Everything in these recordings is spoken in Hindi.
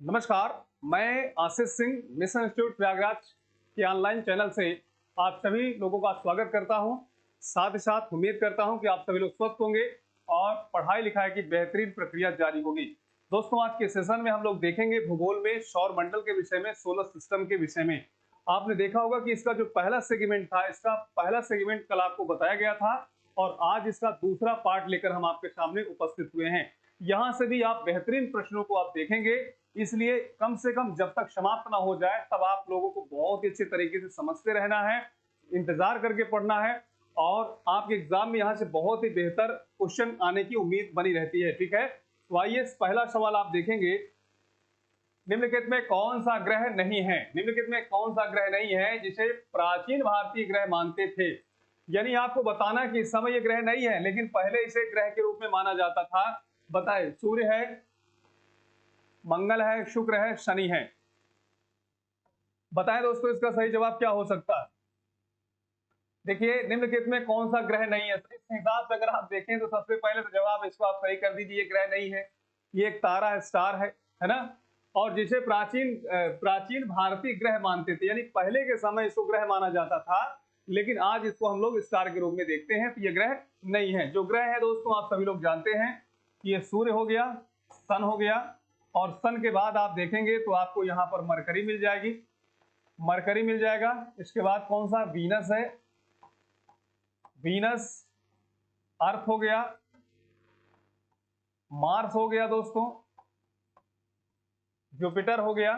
नमस्कार। मैं आशीष सिंह मिशन इंस्टीट्यूट प्रयागराज के ऑनलाइन चैनल से आप सभी लोगों का स्वागत करता हूं। साथ ही साथ उम्मीद करता हूं कि आप सभी लोग स्वस्थ होंगे और पढ़ाई लिखाई की बेहतरीन प्रक्रिया जारी होगी। दोस्तों, आज के सेशन में हम लोग देखेंगे भूगोल में सौर मंडल के विषय में, सोलर सिस्टम के विषय में। आपने देखा होगा कि इसका जो पहला सेगमेंट था, इसका पहला सेगमेंट कल आपको बताया गया था और आज इसका दूसरा पार्ट लेकर हम आपके सामने उपस्थित हुए हैं। यहाँ से भी आप बेहतरीन प्रश्नों को आप देखेंगे, इसलिए कम से कम जब तक समाप्त ना हो जाए तब आप लोगों को बहुत ही अच्छे तरीके से समझते रहना है, इंतजार करके पढ़ना है और आपके एग्जाम में यहाँ से बहुत ही बेहतर क्वेश्चन आने की उम्मीद बनी रहती है। ठीक है, तो आइए पहला सवाल आप देखेंगे। निम्नलिखित में कौन सा ग्रह नहीं है? निम्नलिखित में कौन सा ग्रह नहीं है जिसे प्राचीन भारतीय ग्रह मानते थे? यानी आपको बताना कि इस समय ये ग्रह नहीं है, लेकिन पहले इसे ग्रह के रूप में माना जाता था। बताए, सूर्य है, मंगल है, शुक्र है, शनि है। बताएं दोस्तों, इसका सही जवाब क्या हो सकता है? देखिए, निम्नलिखित में कौन सा ग्रह नहीं है? तो इस हिसाब से अगर आप देखें तो सबसे पहले तो जवाब इसको आप सही कर दीजिए, ग्रह नहीं है, ये एक तारा है, स्टार है ना। और जिसे प्राचीन भारतीय ग्रह मानते थे, यानी पहले के समय इसको ग्रह माना जाता था, लेकिन आज इसको हम लोग स्टार के रूप में देखते हैं, तो ये ग्रह नहीं है। जो ग्रह है दोस्तों, आप सभी लोग जानते हैं कि ये सूर्य हो गया, सन हो गया, और सन के बाद आप देखेंगे तो आपको यहाँ पर मरकरी मिल जाएगी, मरकरी मिल जाएगा। इसके बाद कौन सा? वीनस है, वीनस, अर्थ हो गया, मार्स हो गया दोस्तों, जुपिटर हो गया,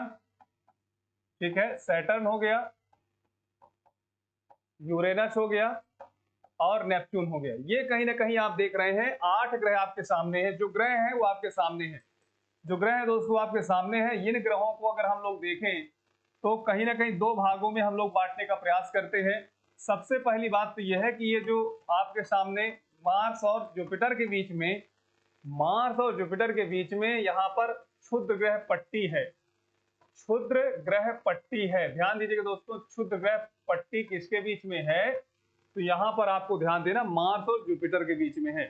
ठीक है, सैटर्न हो गया, यूरेनस हो गया और नेपच्यून हो गया। ये कहीं ना कहीं आप देख रहे हैं 8 ग्रह आपके सामने हैं। जो ग्रह हैं वो आपके सामने हैं, जो ग्रह है दोस्तों आपके सामने हैं। इन ग्रहों को अगर हम लोग देखें तो कहीं ना कहीं दो भागों में हम लोग बांटने का प्रयास करते हैं। सबसे पहली बात तो यह है कि ये जो आपके सामने मार्स और जुपिटर के बीच में, मार्स और जुपिटर के बीच में यहाँ पर क्षुद्र ग्रह पट्टी है, क्षुद्र ग्रह पट्टी है। ध्यान दीजिएगा दोस्तों, क्षुद्र ग्रह पट्टी किसके बीच में है? तो यहाँ पर आपको ध्यान देना, मार्स और जुपिटर के बीच में है।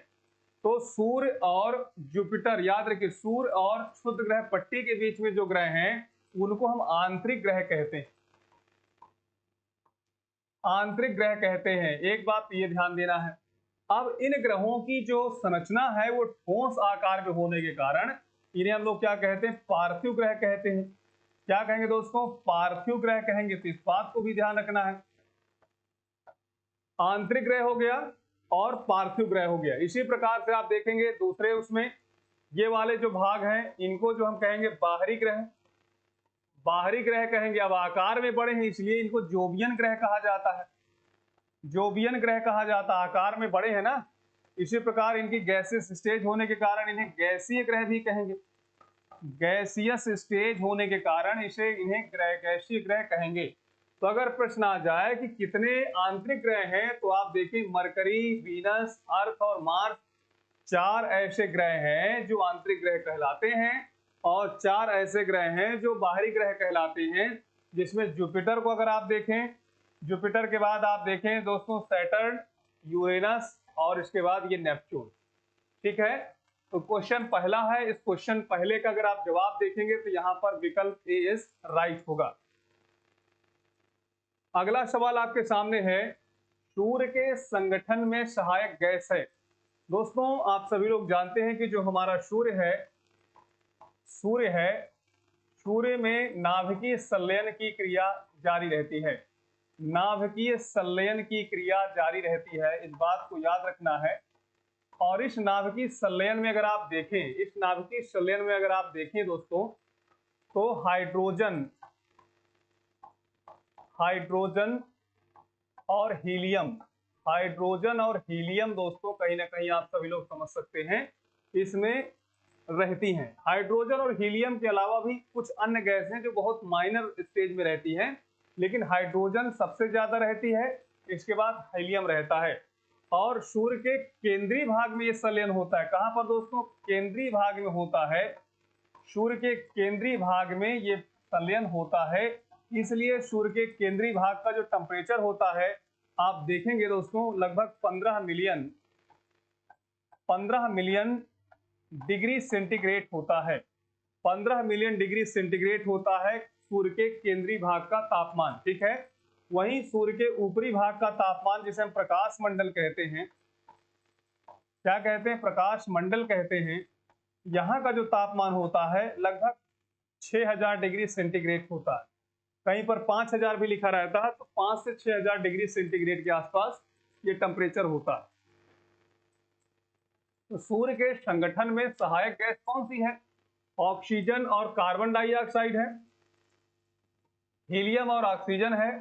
तो सूर्य और जुपिटर, याद रखिए, सूर्य और क्षुद्र ग्रह पट्टी के बीच में जो ग्रह हैं उनको हम आंतरिक ग्रह कहते हैं, आंतरिक ग्रह कहते हैं। एक बात ये ध्यान देना है। अब इन ग्रहों की जो संरचना है वो ठोस आकार में होने के कारण इन्हें हम लोग क्या कहते हैं? पार्थिव ग्रह कहते हैं। क्या कहेंगे दोस्तों? पार्थिव ग्रह कहेंगे। तो इस बात को भी ध्यान रखना है, आंतरिक ग्रह हो गया और पार्थिव ग्रह हो गया। इसी प्रकार से आप देखेंगे दूसरे उसमें ये वाले जो भाग हैं इनको जो हम कहेंगे बाहरी ग्रह, बाहरी ग्रह कहेंगे। अब आकार में बड़े हैं इसलिए इनको जोवियन ग्रह कहा जाता है, जोवियन ग्रह कहा जाता है, आकार में बड़े हैं ना। इसी प्रकार इनकी गैसियस स्टेज होने के कारण इन्हें गैसीय ग्रह भी कहेंगे, गैसियस स्टेज होने के कारण इसे इन्हें गैसीय ग्रह कहेंगे। तो अगर प्रश्न आ जाए कि कितने आंतरिक ग्रह हैं, तो आप देखिए मरकरी, वीनस, अर्थ और मार्स, 4 ऐसे ग्रह हैं जो आंतरिक ग्रह कहलाते हैं और 4 ऐसे ग्रह हैं जो बाहरी ग्रह कहलाते हैं। जिसमें जुपिटर को अगर आप देखें, जुपिटर के बाद आप देखें दोस्तों सैटर्न, यूरेनस और इसके बाद ये नेपच्यून। ठीक है, तो क्वेश्चन पहला है। इस क्वेश्चन पहले का अगर आप जवाब देखेंगे तो यहां पर विकल्प ए इज राइट होगा। अगला सवाल आपके सामने है, सूर्य के संगठन में सहायक गैस है। दोस्तों, आप सभी लोग जानते हैं कि जो हमारा सूर्य है, सूर्य है, सूर्य में नाभिकीय संलयन की क्रिया जारी रहती है, नाभिकीय संलयन की क्रिया जारी रहती है, इस बात को याद रखना है। और इस नाभिकीय संलयन में अगर आप देखें, इस नाभिकीय संलयन में अगर आप देखें दोस्तों, तो हाइड्रोजन, हाइड्रोजन और हीलियम, हाइड्रोजन और हीलियम दोस्तों कहीं ना कहीं आप सभी लोग समझ सकते हैं इसमें रहती हैं। हाइड्रोजन और हीलियम के अलावा भी कुछ अन्य गैस हैं जो बहुत माइनर स्टेज में रहती हैं, लेकिन हाइड्रोजन सबसे ज्यादा रहती है, इसके बाद हीलियम रहता है। और सूर्य के केंद्रीय भाग में ये संलयन होता है। कहां पर दोस्तों? केंद्रीय भाग में होता है, सूर्य के केंद्रीय भाग में ये संलयन होता है। इसलिए सूर्य के केंद्रीय भाग का जो टेम्परेचर होता है, आप देखेंगे दोस्तों लगभग 15 मिलियन डिग्री सेंटीग्रेड होता है। 15 मिलियन डिग्री सेंटीग्रेड होता है सूर्य के केंद्रीय भाग का तापमान, ठीक है। वहीं सूर्य के ऊपरी भाग का तापमान, जिसे हम प्रकाश मंडल कहते हैं, क्या कहते हैं, प्रकाश मंडल कहते हैं, यहाँ का जो तापमान होता है लगभग 6000 डिग्री सेंटीग्रेड होता है। कहीं पर 5000 भी लिखा रहता है, तो 5 से 6000 डिग्री सेंटीग्रेड के आसपास ये टेम्परेचर होता है। तो सूर्य के संगठन में सहायक गैस कौन सी है? ऑक्सीजन और कार्बन डाइऑक्साइड है, हीलियम और ऑक्सीजन है,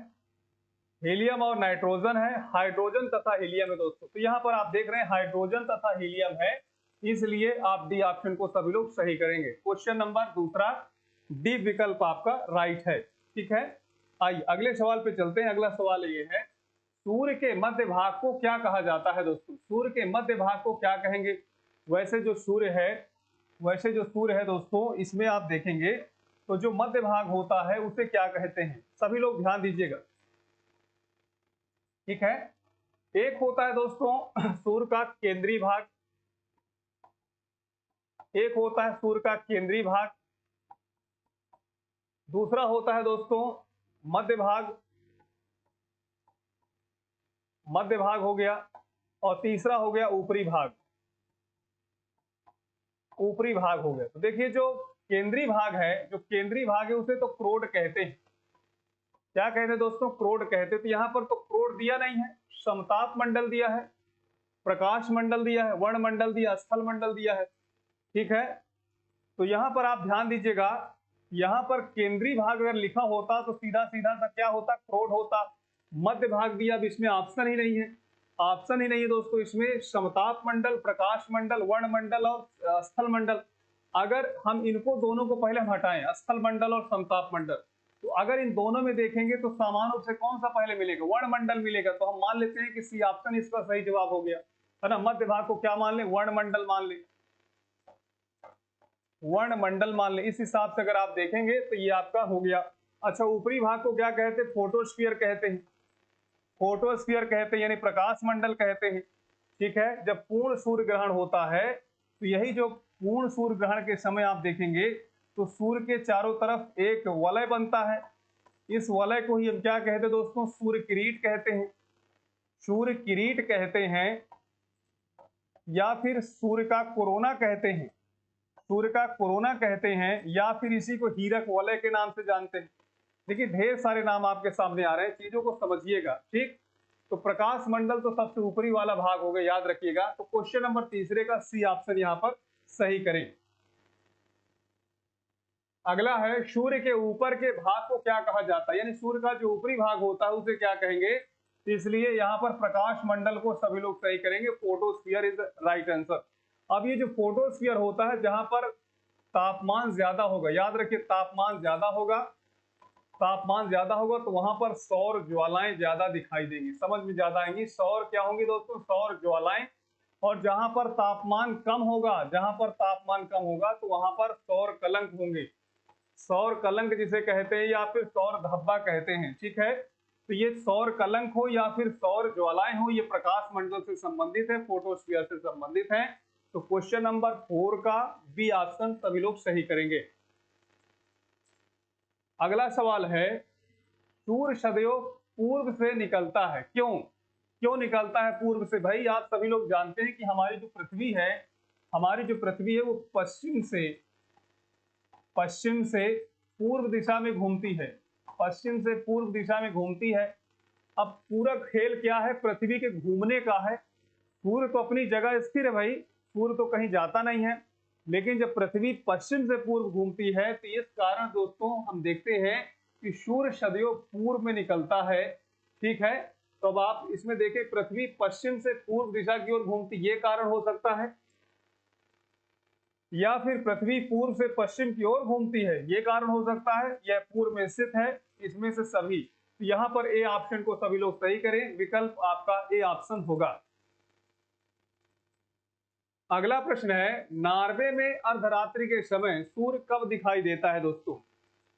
हीलियम और नाइट्रोजन है, हाइड्रोजन तथा हीलियम है दोस्तों। तो यहाँ पर आप देख रहे हैं हाइड्रोजन तथा हीलियम है, इसलिए आप डी ऑप्शन को सभी लोग सही करेंगे। क्वेश्चन नंबर दूसरा, डी विकल्प आपका राइट है, ठीक है। आइए अगले सवाल पे चलते हैं। अगला सवाल ये है, सूर्य के मध्य भाग को क्या कहा जाता है दोस्तों? सूर्य के मध्य भाग को क्या कहेंगे? वैसे जो सूर्य है दोस्तों, इसमें आप देखेंगे तो जो मध्य भाग होता है उसे क्या कहते हैं? सभी लोग ध्यान दीजिएगा, ठीक है। एक होता है दोस्तों सूर्य का केंद्रीय भाग, एक होता है सूर्य का केंद्रीय भाग, दूसरा होता है दोस्तों मध्य भाग, मध्य भाग हो गया, और तीसरा हो गया ऊपरी भाग, ऊपरी भाग हो गया। तो देखिए जो केंद्रीय भाग है उसे तो क्रोड कहते हैं। क्या कहते हैं दोस्तों? क्रोड कहते हैं। तो यहाँ पर तो क्रोड दिया नहीं है, समताप मंडल दिया है, प्रकाश मंडल दिया है, वर्ण मंडल दिया, स्थल मंडल दिया है, ठीक है। तो यहाँ पर आप ध्यान दीजिएगा, यहाँ पर केंद्रीय भाग अगर लिखा होता तो सीधा सीधा सा क्या होता? क्रोड होता। मध्य भाग दिया तो इसमें ऑप्शन ही नहीं है, ऑप्शन ही नहीं है दोस्तों। इसमें समताप मंडल, प्रकाश मंडल, वर्ण मंडल और स्थल मंडल, अगर हम इनको दोनों को पहले हटाएं, स्थल मंडल और समताप मंडल, तो अगर इन दोनों में देखेंगे तो समान रूप से कौन सा पहले मिलेगा? वर्ण मंडल मिलेगा। तो हम मान लेते हैं कि सी ऑप्शन इसका सही जवाब हो गया, है ना। मध्य भाग को क्या मान ले? वर्ण मंडल मान ले, वर्ण मंडल मान ले। इस हिसाब से अगर आप देखेंगे तो ये आपका हो गया। अच्छा, ऊपरी भाग को क्या कहते हैं? फोटोस्फीयर कहते हैं, फोटोस्फीयर कहते हैं, यानी प्रकाश मंडल कहते हैं, ठीक है। जब पूर्ण सूर्य ग्रहण होता है तो यही जो पूर्ण सूर्य ग्रहण के समय आप देखेंगे तो सूर्य के चारों तरफ एक वलय बनता है। इस वलय को ही हम क्या कहते हैं दोस्तों? सूर्य किरीट कहते हैं, सूर्य किरीट कहते हैं, या फिर सूर्य का कोरोना कहते हैं, सूर्य का कोरोना कहते हैं, या फिर इसी को हीरक वलय के नाम से जानते हैं। देखिए ढेर सारे नाम आपके सामने आ रहे हैं, चीजों को समझिएगा, ठीक। तो प्रकाश मंडल तो सबसे ऊपरी वाला भाग हो गया, याद रखिएगा। तो क्वेश्चन नंबर तीसरे का सी ऑप्शन यहाँ पर सही करें। अगला है, सूर्य के ऊपर के भाग को क्या कहा जाता है? यानी सूर्य का जो ऊपरी भाग होता है उसे क्या कहेंगे? इसलिए यहाँ पर प्रकाश मंडल को सभी लोग सही करेंगे, फोटोस्फीयर इज राइट आंसर। अब ये जो फोटोस्फीयर होता है, जहां पर तापमान ज्यादा होगा, याद रखिए तापमान ज्यादा होगा, तापमान ज्यादा होगा तो वहां पर सौर ज्वालाएं ज्यादा दिखाई देंगी, समझ में ज्यादा आएंगी। सौर क्या होंगी दोस्तों? सौर ज्वालाएं। और जहां पर तापमान कम होगा, जहां पर तापमान कम होगा तो वहां पर सौर कलंक होंगे, सौर कलंक जिसे कहते हैं, या फिर सौर धब्बा कहते हैं, ठीक है। तो ये सौर कलंक हो या फिर सौर ज्वालाएं हो, ये प्रकाश मंडल से संबंधित है, फोटोस्फीयर से संबंधित है। तो क्वेश्चन नंबर 4 का बी ऑप्शन सभी लोग सही करेंगे। अगला सवाल है, सूर्य सदैव पूर्व से निकलता है, क्यों? क्यों निकलता है पूर्व से? भाई आप सभी लोग जानते हैं कि हमारी जो पृथ्वी है, हमारी जो पृथ्वी है वो पश्चिम से पूर्व दिशा में घूमती है, पश्चिम से पूर्व दिशा में घूमती है। अब पूरा खेल क्या है? पृथ्वी के घूमने का है। सूर्य तो अपनी जगह स्थिर है भाई, सूर्य तो कहीं जाता नहीं है, लेकिन जब पृथ्वी पश्चिम से पूर्व घूमती है तो इस कारण दोस्तों हम देखते हैं कि सूर्य सदैव पूर्व में निकलता है, ठीक है। तो अब आप इसमें देखें, पृथ्वी पश्चिम से पूर्व दिशा की ओर घूमती, ये कारण हो सकता है, या फिर पृथ्वी पूर्व से पश्चिम की ओर घूमती है, ये कारण हो सकता है, यह पूर्व में स्थित है, इसमें से सभी। तो यहाँ पर ए ऑप्शन को सभी लोग सही करें, विकल्प आपका ए ऑप्शन होगा। अगला प्रश्न है, नॉर्वे में अर्धरात्रि के समय सूर्य कब दिखाई देता है दोस्तों?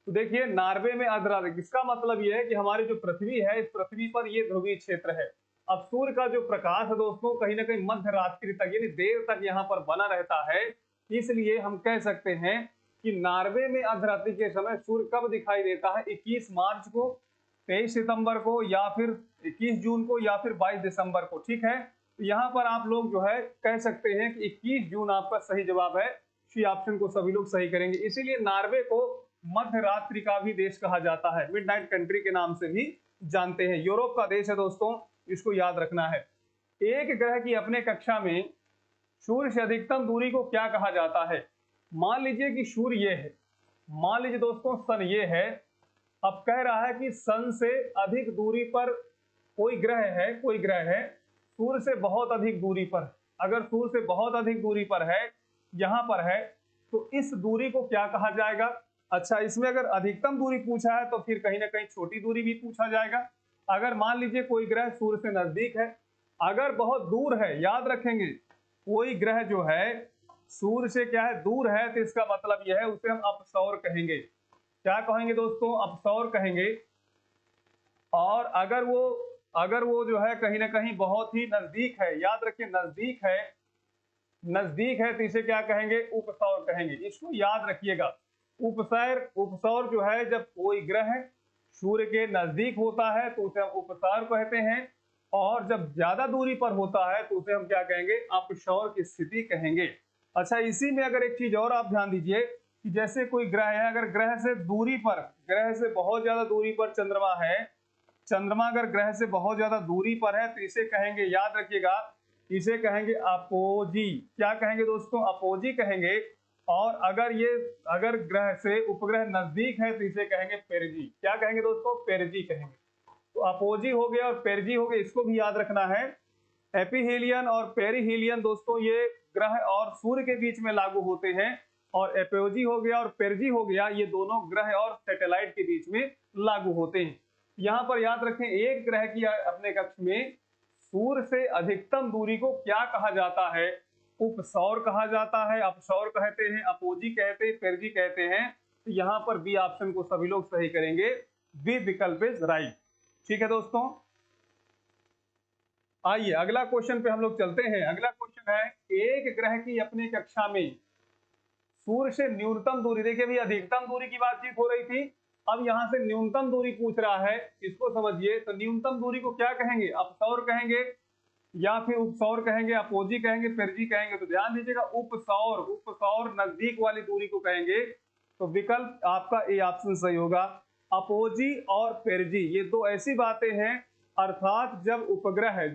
तो देखिए नार्वे में अर्धरात्रि, इसका मतलब यह है कि हमारी जो पृथ्वी है, इस पृथ्वी पर ये ध्रुवीय क्षेत्र है। अब सूर्य का जो प्रकाश है दोस्तों कहीं ना कहीं मध्य रात्रि तक यानी देर तक यहाँ पर बना रहता है, इसलिए हम कह सकते हैं कि नॉर्वे में अर्धरात्रि के समय सूर्य कब दिखाई देता है, 21 मार्च को, 23 सितंबर को, या फिर 21 जून को, या फिर 22 दिसंबर को। ठीक है, तो यहाँ पर आप लोग जो है कह सकते हैं कि 21 जून आपका सही जवाब है। सी ऑप्शन को सभी लोग सही करेंगे। इसीलिए नॉर्वे को मध्य रात्रि का भी देश कहा जाता है, मिडनाइट कंट्री के नाम से भी जानते हैं। यूरोप का देश है दोस्तों, इसको याद रखना है। एक ग्रह की अपने कक्षा में सूर्य से अधिकतम दूरी को क्या कहा जाता है? मान लीजिए कि सूर्य ये है, मान लीजिए दोस्तों सन ये है। अब कह रहा है कि सन से अधिक दूरी पर कोई ग्रह है, कोई ग्रह है सूर्य से बहुत अधिक दूरी पर। अगर सूर्य से बहुत अधिक दूरी पर है, यहां पर है, तो इस दूरी को क्या कहा जाएगा? अच्छा, इसमें अगर अधिकतम दूरी पूछा है तो फिर कहीं ना कहीं छोटी दूरी भी पूछा जाएगा। अगर मान लीजिए कोई ग्रह सूर्य से नजदीक है, अगर बहुत दूर है, याद रखेंगे कोई ग्रह जो है सूर्य से क्या है, दूर है, तो इसका मतलब यह है उसे हम अपसौर कहेंगे। क्या कहेंगे दोस्तों? अपसौर कहेंगे। और अगर वो जो है कहीं ना कहीं बहुत ही नजदीक है, याद रखिए नजदीक है, नजदीक है, तो इसे क्या कहेंगे? उपसौर कहेंगे। इसको याद रखिएगा। उपसौर जो है जब कोई ग्रह सूर्य के नजदीक होता है तो उसे हम उपसौर कहते हैं, और जब ज्यादा दूरी पर होता है तो उसे हम क्या कहेंगे? अपसौर की स्थिति कहेंगे। अच्छा, इसी में अगर एक चीज और आप ध्यान दीजिए कि जैसे कोई ग्रह है, अगर ग्रह से दूरी पर, ग्रह से बहुत ज्यादा दूरी पर चंद्रमा है, चंद्रमा अगर ग्रह से बहुत ज्यादा दूरी पर है तो इसे कहेंगे, याद रखिएगा, इसे कहेंगे अपोजी। क्या कहेंगे दोस्तों? अपोजी कहेंगे। और अगर ग्रह से उपग्रह नजदीक है तो इसे कहेंगे पेरिजी। क्या कहेंगे दोस्तों? पेरिजी कहेंगे। तो अपोजी हो गया और पेरिजी हो गया, इसको भी याद रखना है। एपीहीलियन और पेरिहीलियन दोस्तों ये ग्रह और सूर्य के बीच में लागू होते हैं, और एपोजी हो गया और पेरिजी हो गया, ये दोनों ग्रह और सैटेलाइट के बीच में लागू होते हैं। यहाँ पर याद रखें, एक ग्रह की अपने कक्ष में सूर्य से अधिकतम दूरी को क्या कहा जाता है? उपसौर कहा जाता है, अपसौर कहते हैं, अपोजी कहते हैं, पेरिजी कहते हैं। तो यहाँ पर बी ऑप्शन को सभी लोग सही करेंगे। बी विकल्प इज राइट। ठीक है दोस्तों, आइए अगला क्वेश्चन पे हम लोग चलते हैं। अगला क्वेश्चन है, एक ग्रह की अपनी कक्षा में सूर्य से न्यूनतम दूरी, देखिए अभी अधिकतम दूरी की बातचीत हो रही थी, अब यहां से न्यूनतम दूरी पूछ रहा है, इसको समझिए। तो न्यूनतम दूरी को क्या कहेंगे? अपसौर कहेंगे, या फिर उपसौर कहेंगे, अपोजी कहेंगे, पेरिजी कहेंगे। तो ध्यान दीजिएगा, उपसौर, उपसौर नजदीक वाली दूरी को कहेंगे। तो विकल्प आपका ए ऑप्शन सही होगा। अपोजी और पेरिजी ये दो ऐसी बातें हैं, अर्थात जब उपग्रह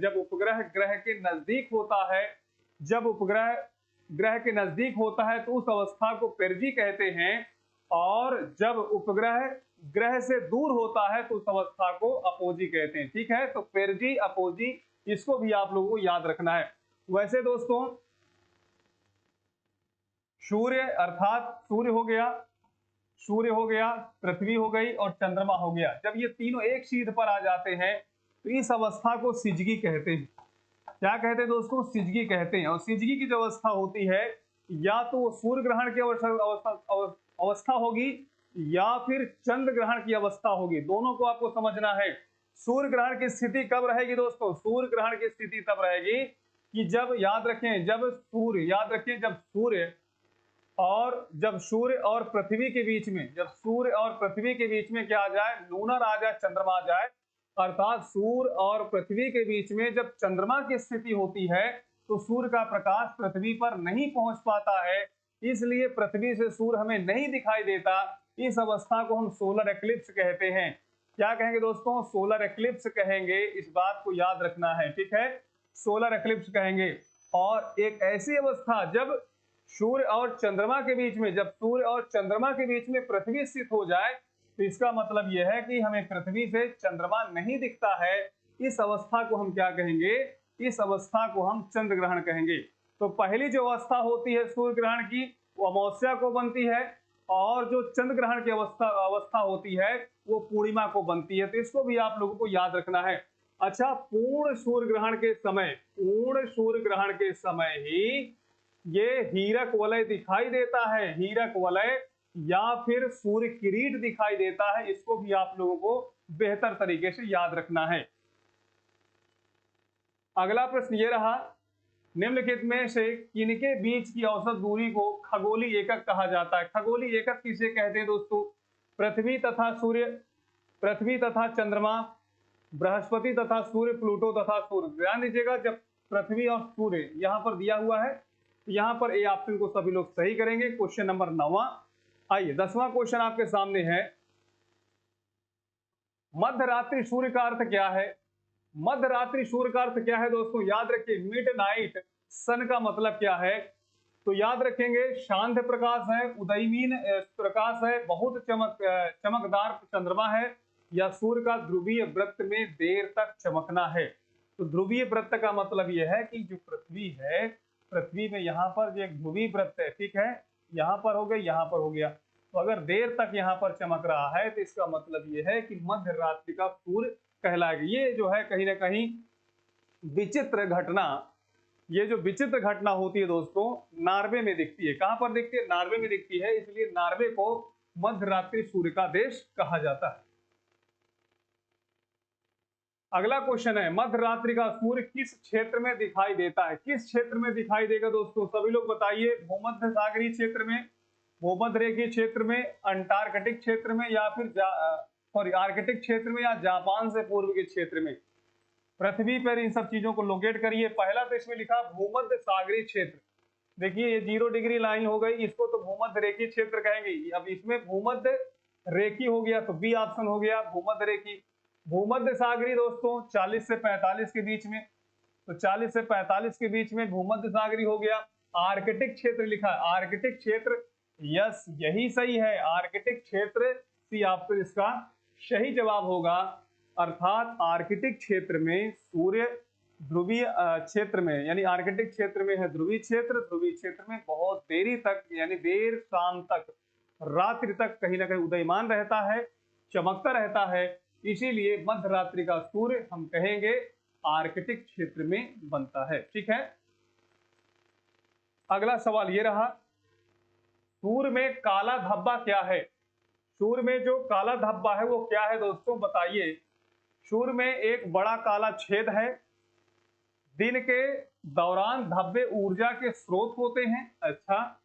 ग्रह के नजदीक होता है, जब उपग्रह ग्रह के नजदीक होता है तो उस अवस्था को पेरिजी कहते हैं, और जब उपग्रह ग्रह से दूर होता है तो उस अवस्था को अपोजी कहते हैं। ठीक है, तो पेरिजी, अपोजी, इसको भी आप लोगों को याद रखना है। वैसे दोस्तों सूर्य अर्थात सूर्य हो गया, पृथ्वी हो गई और चंद्रमा हो गया, जब ये तीनों एक शीर्ष पर आ जाते हैं तो इस अवस्था को सिजगी कहते हैं। क्या कहते हैं दोस्तों? सिजगी कहते हैं। और सिजगी की जो अवस्था होती है, या तो वो सूर्य ग्रहण की अवस्था होगी, या फिर चंद्र ग्रहण की अवस्था होगी। दोनों को आपको समझना है। सूर्य ग्रहण की स्थिति कब रहेगी दोस्तों? सूर्य ग्रहण की स्थिति तब रहेगी कि जब, याद रखें, जब सूर्य और पृथ्वी के बीच में, जब सूर्य और पृथ्वी के बीच में क्या आ जाए? लूनर आ जाए, चंद्रमा आ जाए। अर्थात सूर्य और पृथ्वी के बीच में जब चंद्रमा की स्थिति होती है तो सूर्य का प्रकाश पृथ्वी पर नहीं पहुंच पाता है, इसलिए पृथ्वी से सूर्य हमें नहीं दिखाई देता। इस अवस्था को हम सोलर एक्लिप्स कहते हैं। क्या कहेंगे दोस्तों? सोलर एक्लिप्स कहेंगे। इस बात को याद रखना है। ठीक है, सोलर एक्लिप्स कहेंगे। और एक ऐसी अवस्था जब सूर्य और चंद्रमा के बीच में, जब सूर्य और चंद्रमा के बीच में पृथ्वी स्थित हो जाए तो इसका मतलब यह है कि हमें पृथ्वी से चंद्रमा नहीं दिखता है। इस अवस्था को हम क्या कहेंगे? इस अवस्था को हम चंद्र ग्रहण कहेंगे। तो पहली जो अवस्था होती है सूर्य ग्रहण की, वो अमावस्या को बनती है, और जो चंद्र ग्रहण की अवस्था होती है वो पूर्णिमा को बनती है। तो इसको भी आप लोगों को याद रखना है। अच्छा, पूर्ण सूर्य ग्रहण के समय ही ये हीरक वलय दिखाई देता है, हीरक वलय या फिर सूर्य किरीट दिखाई देता है। इसको भी आप लोगों को बेहतर तरीके से याद रखना है। अगला प्रश्न ये रहा निम्नलिखित में से किनके बीच की औसत दूरी को खगोलीय एकक कहा जाता है? खगोलीय एकक किसे कहते हैं दोस्तों? पृथ्वी तथा सूर्य, पृथ्वी तथा चंद्रमा, बृहस्पति तथा सूर्य, प्लूटो तथा सूर्य। ध्यान दीजिएगा, जब पृथ्वी और सूर्य यहाँ पर दिया हुआ है, तो यहाँ पर ए ऑप्शन को सभी लोग सही करेंगे। Question number 9। आइए 10वां क्वेश्चन आपके सामने है, मध्यरात्रि सूर्य का अर्थ क्या है? मध्यरात्रि सूर्य का अर्थ क्या है दोस्तों? याद रखिए, मिड नाइट सन का मतलब क्या है? तो याद रखेंगे, शांत प्रकाश है, उदयमीन प्रकाश है, बहुत चमकदार चंद्रमा है, या सूर्य का ध्रुवीय वृत्त में देर तक चमकना है। तो ध्रुवीय वृत्त का मतलब यह है कि जो पृथ्वी है, पृथ्वी में यहाँ पर जो एक ध्रुवीय वृत्त है, ठीक है, यहाँ पर हो गया, यहाँ पर हो गया, तो अगर देर तक यहाँ पर चमक रहा है तो इसका मतलब यह है कि मध्य रात्रि का सूर्य कहलाएगा। ये जो है कहीं ना कहीं विचित्र घटना, ये जो विचित्र घटना होती है दोस्तों, नॉर्वे में दिखती है। कहां पर दिखती है? नॉर्वे में दिखती है, इसलिए नॉर्वे को मध्यरात्रि सूर्य का देश कहा जाता है। अगला क्वेश्चन है, मध्यरात्रि का सूर्य किस क्षेत्र में दिखाई देता है? किस क्षेत्र में दिखाई देगा दोस्तों? सभी लोग बताइए। भूमध्य सागरीय क्षेत्र में, भूमध्य रेखीय क्षेत्र में, अंटार्कटिक क्षेत्र में, या फिर सॉरी आर्कटिक क्षेत्र में, या जापान से पूर्व के क्षेत्र में? पृथ्वी पर इन सब चीजों को लोकेट करिए। पहला तो इसमें लिखा भूमध्य सागरीय क्षेत्र। देखिए ये 0 डिग्री लाइन हो गई, इसको तो भूमध्य रेखीय क्षेत्र कहेंगे। अब इसमें भूमध्य रेखी हो गया, तो बी ऑप्शन हो गया भूमध्य रेखी। भूमध्य सागरीय दोस्तों 40 से 45 के बीच में, तो 40 से 45 के बीच में भूमध्य सागरीय हो गया। आर्कटिक क्षेत्र लिखा है, आर्कटिक क्षेत्र, यस यही सही है, आर्कटिक क्षेत्र सी ऑप्शन इसका सही जवाब होगा। अर्थात आर्कटिक क्षेत्र में सूर्य ध्रुवीय क्षेत्र में, यानी आर्कटिक क्षेत्र में है ध्रुवीय क्षेत्र, ध्रुवीय क्षेत्र में बहुत देरी तक, यानी देर शाम तक, रात्रि तक कहीं ना कहीं उदयमान रहता है, चमकता रहता है। इसीलिए मध्य रात्रि का सूर्य हम कहेंगे आर्कटिक क्षेत्र में बनता है। ठीक है, अगला सवाल ये रहा, सूर्य में काला धब्बा क्या है? सूर्य में जो काला धब्बा है वो क्या है दोस्तों, बताइए। सूर्य में एक बड़ा काला छेद है। दिन के दौरान धब्बे ऊर्जा के स्रोत होते हैं। अच्छा,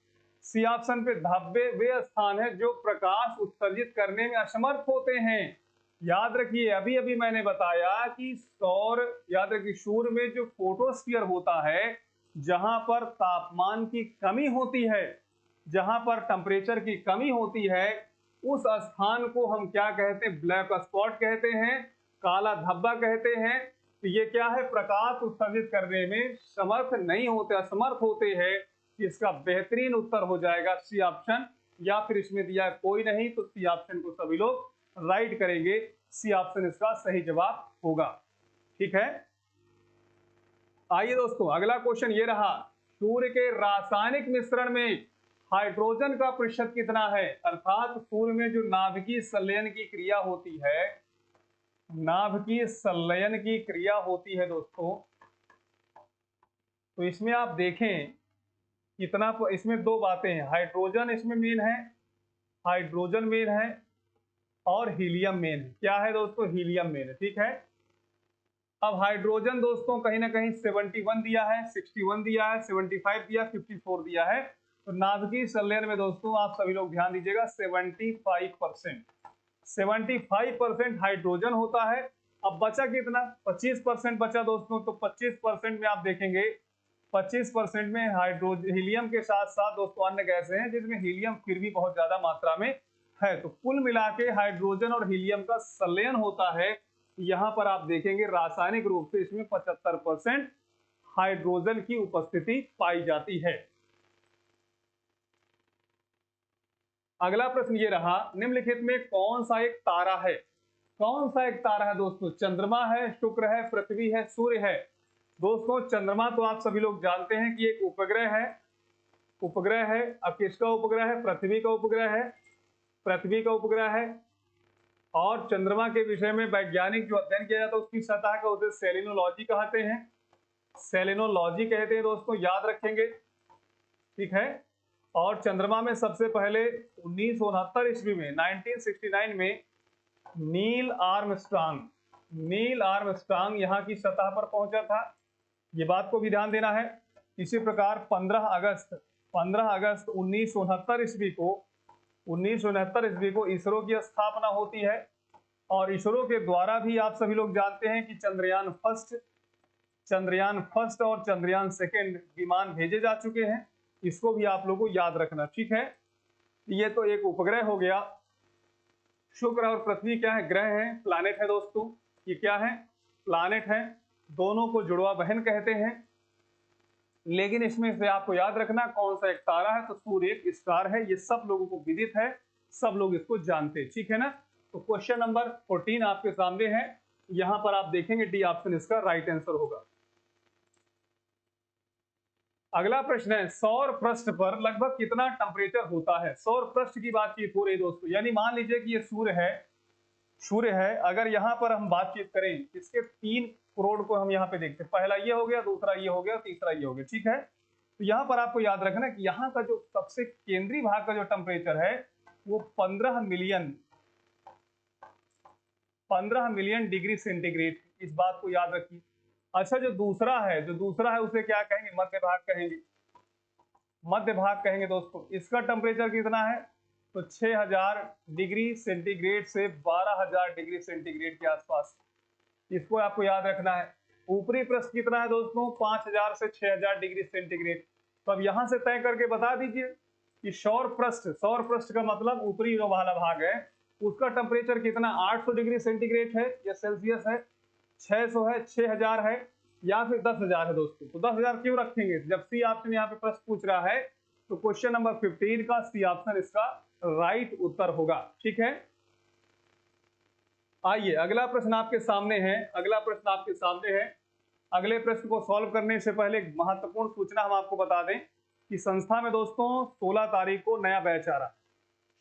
सी ऑप्शन पे धब्बे वे स्थान है जो प्रकाश उत्सर्जित करने में असमर्थ होते हैं। याद रखिए, अभी अभी मैंने बताया कि याद रखिए सूर्य में जो फोटोस्फीयर होता है, जहां पर तापमान की कमी होती है, जहां पर टेम्परेचर की कमी होती है, उस स्थान को हम क्या कहते हैं? ब्लैक स्पॉट कहते हैं, काला धब्बा कहते हैं। तो ये क्या है? प्रकाश उत्सर्जित करने में समर्थ नहीं होते, असमर्थ होते हैं। इसका बेहतरीन उत्तर हो जाएगा सी ऑप्शन, या फिर इसमें दिया कोई नहीं तो सी ऑप्शन को सभी लोग राइट करेंगे। सी ऑप्शन इसका सही जवाब होगा। ठीक है, आइए दोस्तों अगला क्वेश्चन ये रहा, सूर्य के रासायनिक मिश्रण में हाइड्रोजन का प्रतिशत कितना है? अर्थात सूर्य में जो नाभिकीय संलयन की क्रिया होती है, नाभिकीय संलयन की क्रिया होती है दोस्तों, तो इसमें आप देखें कितना, इसमें दो बातें हैं, हाइड्रोजन इसमें मेन है, हाइड्रोजन मेन है, और हीलियम मेन है। क्या है दोस्तों? हीलियम मेन है। ठीक है, अब हाइड्रोजन दोस्तों कहीं ना कहीं 71 दिया है, 61 दिया है, 75 दिया, 54 दिया है। तो नाभिकीय संलयन में दोस्तों आप सभी लोग ध्यान दीजिएगा 75%, 75% हाइड्रोजन होता है। अब बचा कितना? 25% बचा दोस्तों। तो 25% में आप देखेंगे 25% में हाइड्रोजन, हीलियम के साथ साथ दोस्तों अन्य गैसें हैं जिसमें हीलियम फिर भी बहुत ज्यादा मात्रा में है। तो कुल मिला के हाइड्रोजन और हीलियम का संलयन होता है। यहां पर आप देखेंगे रासायनिक रूप से इसमें 75% हाइड्रोजन की उपस्थिति पाई जाती है। अगला प्रश्न ये रहा, निम्नलिखित में कौन सा एक तारा है? कौन सा एक तारा है दोस्तों? चंद्रमा है, शुक्र है, पृथ्वी है, सूर्य है? दोस्तों चंद्रमा तो आप सभी लोग जानते हैं कि एक उपग्रह है, उपग्रह है। अब किसका उपग्रह है? पृथ्वी का उपग्रह है, पृथ्वी का उपग्रह है। और चंद्रमा के विषय में वैज्ञानिक जो अध्ययन किया जाता है उसकी सतह का उसे सेलेनोलॉजी कहते हैं, सेलेनोलॉजी कहते हैं दोस्तों, याद रखेंगे। ठीक है, और चंद्रमा में सबसे पहले 1969 ईस्वी में, 1969 में नील आर्मस्ट्रांग यहाँ की सतह पर पहुंचा था। ये बात को भी ध्यान देना है। इसी प्रकार 15 अगस्त 1969 ईस्वी को इसरो की स्थापना होती है। और इसरो के द्वारा भी आप सभी लोग जानते हैं कि चंद्रयान फर्स्ट और चंद्रयान सेकंड विमान भेजे जा चुके हैं। इसको भी आप लोगों को याद रखना, ठीक है। ये तो एक उपग्रह हो गया। शुक्र और पृथ्वी क्या है? ग्रह है, प्लैनेट है दोस्तों। ये क्या है? प्लैनेट है। दोनों को जुड़वा बहन कहते हैं। लेकिन इसमें से आपको याद रखना कौन सा एक तारा है, तो सूर्य एक स्टार है। ये सब लोगों को विदित है, सब लोग इसको जानते हैं, ठीक है ना। तो क्वेश्चन नंबर 14 आपके सामने है। यहां पर आप देखेंगे डी ऑप्शन इसका राइट आंसर होगा। अगला प्रश्न है, सौर पृष्ठ पर लगभग कितना टेम्परेचर होता है? सौर पृष्ठ की बातचीत हो रही दोस्तों, यानी मान लीजिए कि ये सूर्य है। अगर यहाँ पर हम बातचीत करें, इसके 3 करोड़ को हम यहाँ पे देखते हैं। पहला ये हो गया, दूसरा ये हो गया, तीसरा ये हो गया, ठीक है। तो यहाँ पर आपको याद रखना कि यहाँ का जो सबसे केंद्रीय भाग का जो टेम्परेचर है वो 15 मिलियन डिग्री सेंटीग्रेड। इस बात को याद रखिए। अच्छा, जो दूसरा है उसे क्या कहेंगे? मध्य भाग कहेंगे दोस्तों। इसका टेम्परेचर कितना है? तो 6000 डिग्री सेंटीग्रेड से 12000 डिग्री सेंटीग्रेड के आसपास। इसको आपको याद रखना है। ऊपरी पृष्ठ कितना है दोस्तों? 5000 से 6000 डिग्री सेंटीग्रेड। तो अब यहां से तय करके बता दीजिए कि सौर पृष्ठ का मतलब ऊपरी जो वाला भाग है उसका टेम्परेचर कितना? 800 डिग्री सेंटीग्रेड है या सेल्सियस है, 600 है, 6000 है या फिर 10,000 है दोस्तों। तो 10,000 क्यों रखेंगे? जब सी ऑप्शन यहाँ पे प्रश्न पूछ रहा है तो क्वेश्चन नंबर 15 का सी ऑप्शन इसका राइट उत्तर होगा, ठीक है। आइए अगला प्रश्न आपके सामने है। अगले प्रश्न को सॉल्व करने से पहले एक महत्वपूर्ण सूचना हम आपको बता दें कि संस्था में दोस्तों 16 तारीख को नया बैच आ रहा है।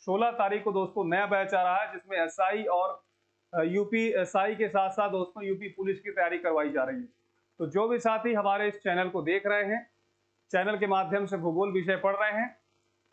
16 तारीख को दोस्तों नया बैच आ रहा है, जिसमें एसआई और यूपी एसआई के साथ साथ दोस्तों यूपी पुलिस की तैयारी करवाई जा रही है। तो जो भी साथी हमारे इस चैनल को देख रहे हैं, चैनल के माध्यम से भूगोल विषय पढ़ रहे हैं,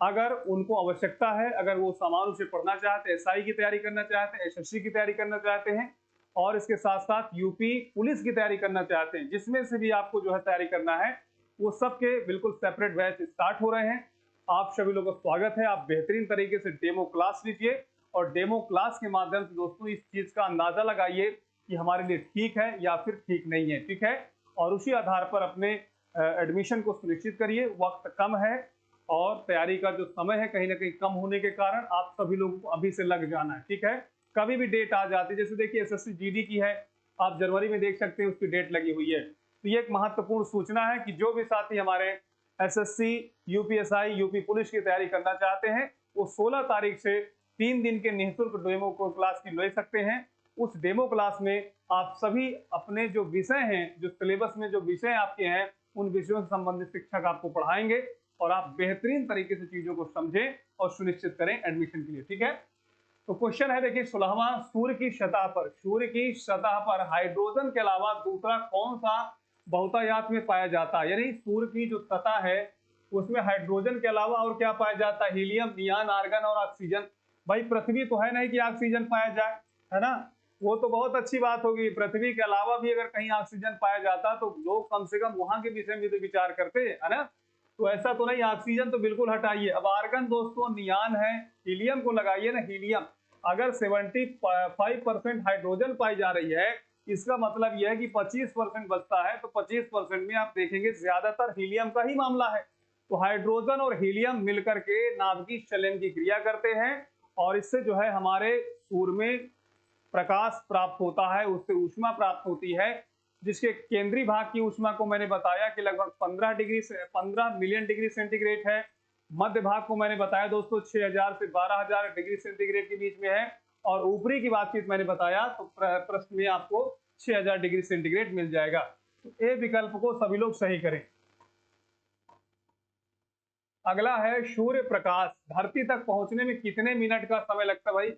अगर उनको आवश्यकता है, अगर वो सामान्य रूप से पढ़ना चाहते हैं, एसआई की तैयारी करना चाहते हैं, एसएससी की तैयारी करना चाहते हैं और इसके साथ साथ यूपी पुलिस की तैयारी करना चाहते हैं, जिसमें से भी आपको जो है तैयारी करना है, वो सबके बिल्कुल सेपरेट बैच स्टार्ट हो रहे हैं। आप सभी लोगों का स्वागत है। आप बेहतरीन तरीके से डेमो क्लास लीजिए और डेमो क्लास के माध्यम से दोस्तों इस चीज का अंदाजा लगाइए कि हमारे लिए ठीक है या फिर ठीक नहीं है, ठीक है। और उसी आधार पर अपने एडमिशन को सुनिश्चित करिए। वक्त कम है और तैयारी का जो समय है कहीं ना कहीं कम होने के कारण आप सभी लोगों को अभी से लग जाना है, ठीक है। कभी भी डेट आ जाती है, जैसे देखिए एसएससी जीडी की है, आप जनवरी में देख सकते हैं उसकी डेट लगी हुई है। तो ये एक महत्वपूर्ण सूचना है कि जो भी साथी हमारे एसएससी, यूपीएसआई, यूपी पुलिस की तैयारी करना चाहते हैं वो 16 तारीख से 3 दिन के निःशुल्क डेमो क्लास की ले सकते हैं। उस डेमो क्लास में आप सभी अपने जो विषय हैं, जो सिलेबस में जो विषय आपके हैं, उन विषयों से संबंधित शिक्षक आपको पढ़ाएंगे और आप बेहतरीन तरीके से चीजों को समझें और सुनिश्चित करें एडमिशन के लिए, ठीक है। तो क्वेश्चन है देखिए 16वां, सूर्य की सतह पर हाइड्रोजन के अलावा दूसरा कौन सा बहुतायात में पाया जाता है? यानी सूर्य की जो सतह है उसमें हाइड्रोजन के अलावा और क्या पाया जाता है? हीलियम, नियान, आर्गन और ऑक्सीजन। भाई पृथ्वी तो है नहीं कि ऑक्सीजन पाया जाए, है ना। वो तो बहुत अच्छी बात होगी। पृथ्वी के अलावा भी अगर कहीं ऑक्सीजन पाया जाता तो लोग कम से कम वहां के विषय में तो विचार करते, है ना। तो ऐसा तो नहीं, ऑक्सीजन तो बिल्कुल हटाइए। अब आर्गन दोस्तों, नियान है, हीलियम को लगाइए ना। हीलियम अगर 75% हाइड्रोजन पाई जा रही है, इसका मतलब यह है कि 25% बचता है। तो 25% में आप देखेंगे ज्यादातर हीलियम का ही मामला है। तो हाइड्रोजन और हीलियम मिलकर के नाभिकीय संलयन की क्रिया करते हैं और इससे जो है हमारे सूर्य में प्रकाश प्राप्त होता है, उससे ऊष्मा प्राप्त होती है, जिसके केंद्रीय भाग की ऊष्मा को मैंने बताया कि लगभग 15 मिलियन डिग्री सेंटीग्रेड है। मध्य भाग को मैंने बताया दोस्तों 6000 से 12000 डिग्री सेंटीग्रेड के बीच में है और ऊपरी की बातचीत मैंने बताया तो प्रश्न में आपको 6000 डिग्री सेंटीग्रेड मिल जाएगा। तो ए विकल्प को सभी लोग सही करें। अगला है सूर्य प्रकाश धरती तक पहुंचने में कितने मिनट का समय लगता है? भाई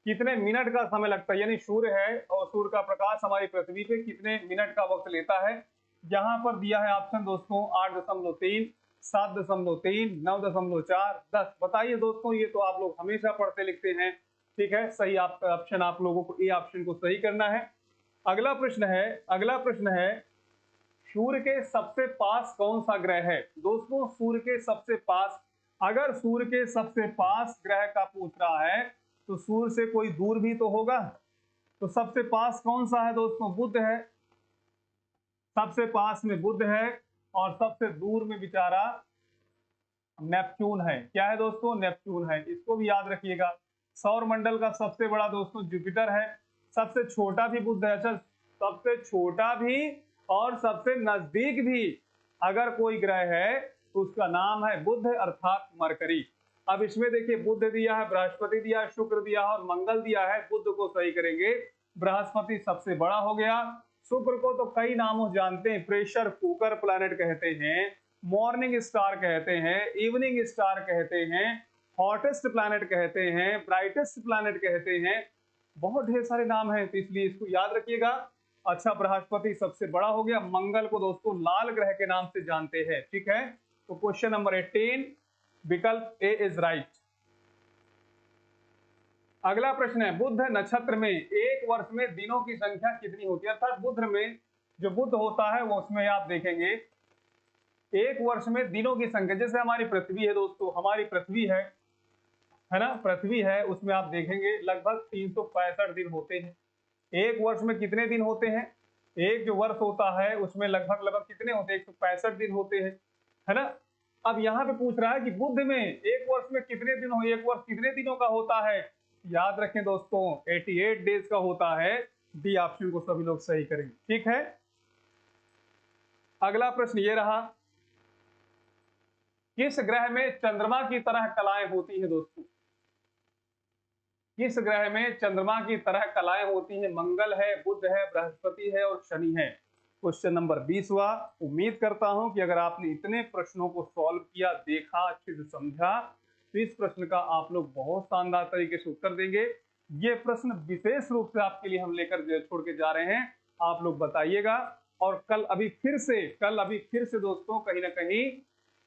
कितने मिनट का समय लगता है, यानी सूर्य है और सूर्य का प्रकाश हमारी पृथ्वी पे कितने मिनट का वक्त लेता है? यहाँ पर दिया है ऑप्शन दोस्तों 8.3, 7.3, 9.4, 10। बताइए दोस्तों, ये तो आप लोग हमेशा पढ़ते लिखते हैं, ठीक है। सही ऑप्शन आप लोगों को ए ऑप्शन को सही करना है। अगला प्रश्न है सूर्य के सबसे पास कौन सा ग्रह है? दोस्तों सूर्य के सबसे पास, अगर सूर्य के सबसे पास ग्रह का पूछ रहा है तो सूर्य से कोई दूर भी तो होगा। तो सबसे पास कौन सा है दोस्तों? बुध है। सबसे पास में बुध है और सबसे दूर में बेचारा नेपच्यून है। क्या है दोस्तों? नेपच्यून है। इसको भी याद रखिएगा। सौर मंडल का सबसे बड़ा दोस्तों जुपिटर है, सबसे छोटा भी बुध है। अच्छा, सबसे छोटा भी और सबसे नजदीक भी अगर कोई ग्रह है तो उसका नाम है बुध अर्थात मरकरी। अब इसमें देखिए बुध दिया है, बृहस्पति दिया है, शुक्र दिया है और मंगल दिया है। बुध को सही करेंगे, बृहस्पति सबसे बड़ा हो गया। शुक्र को तो कई नामों जानते हैं, प्रेशर कुकर प्लैनेट कहते हैं, मॉर्निंग स्टार कहते हैं, इवनिंग स्टार कहते हैं, हॉटेस्ट प्लैनेट कहते हैं, ब्राइटेस्ट प्लैनेट कहते हैं, बहुत ढेर सारे नाम हैं, तो इसलिए इसको याद रखिएगा। अच्छा, बृहस्पति सबसे बड़ा हो गया। मंगल को दोस्तों लाल ग्रह के नाम से जानते हैं। ठीक है, तो क्वेश्चन नंबर 18 विकल्प ए इज राइट। अगला प्रश्न है, बुध नक्षत्र में एक वर्ष में दिनों की संख्या कितनी होती है? अर्थात बुध में जो बुध होता है वो उसमें आप देखेंगे एक वर्ष में दिनों की संख्या, जैसे हमारी पृथ्वी है दोस्तों, हमारी पृथ्वी है ना, पृथ्वी है, उसमें आप देखेंगे लगभग 365 दिन होते हैं। एक वर्ष में कितने दिन होते हैं? एक जो वर्ष होता है उसमें लगभग लगभग कितने होते हैं? 165 दिन होते हैं, है ना। अब यहाँ पे पूछ रहा है कि बुध में एक वर्ष में कितने दिन हो, एक वर्ष कितने दिनों का होता है? याद रखें दोस्तों 88 डेज का होता है। डी ऑप्शन को सभी लोग सही करेंगे। ठीक है, अगला प्रश्न ये रहा, किस ग्रह में चंद्रमा की तरह कलाएं होती है दोस्तों? किस ग्रह में चंद्रमा की तरह कलाएं होती हैं? मंगल है, बुध है, बृहस्पति है और शनि है। क्वेश्चन नंबर 20वां। उम्मीद करता हूं कि अगर आपने इतने प्रश्नों को सॉल्व किया, देखा, अच्छे से समझा, तो इस प्रश्न का आप लोग बहुत शानदार तरीके से उत्तर देंगे। ये प्रश्न विशेष रूप से आपके लिए हम लेकर छोड़ के जा रहे हैं, आप लोग बताइएगा। और कल अभी फिर से दोस्तों कहीं ना कहीं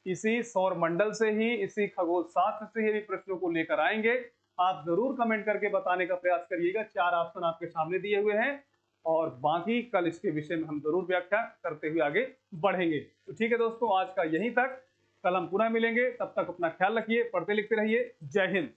इसी सौर मंडल से ही, इसी खगोल शास्त्र से ही प्रश्नों को लेकर आएंगे। आप जरूर कमेंट करके बताने का प्रयास करिएगा। 4 ऑप्शन आपके सामने दिए हुए हैं और बाकी कल इसके विषय में हम जरूर व्याख्या करते हुए आगे बढ़ेंगे। तो ठीक है दोस्तों, आज का यहीं तक, कल हम पुनः मिलेंगे। तब तक अपना ख्याल रखिए, पढ़ते लिखते रहिए। जय हिंद।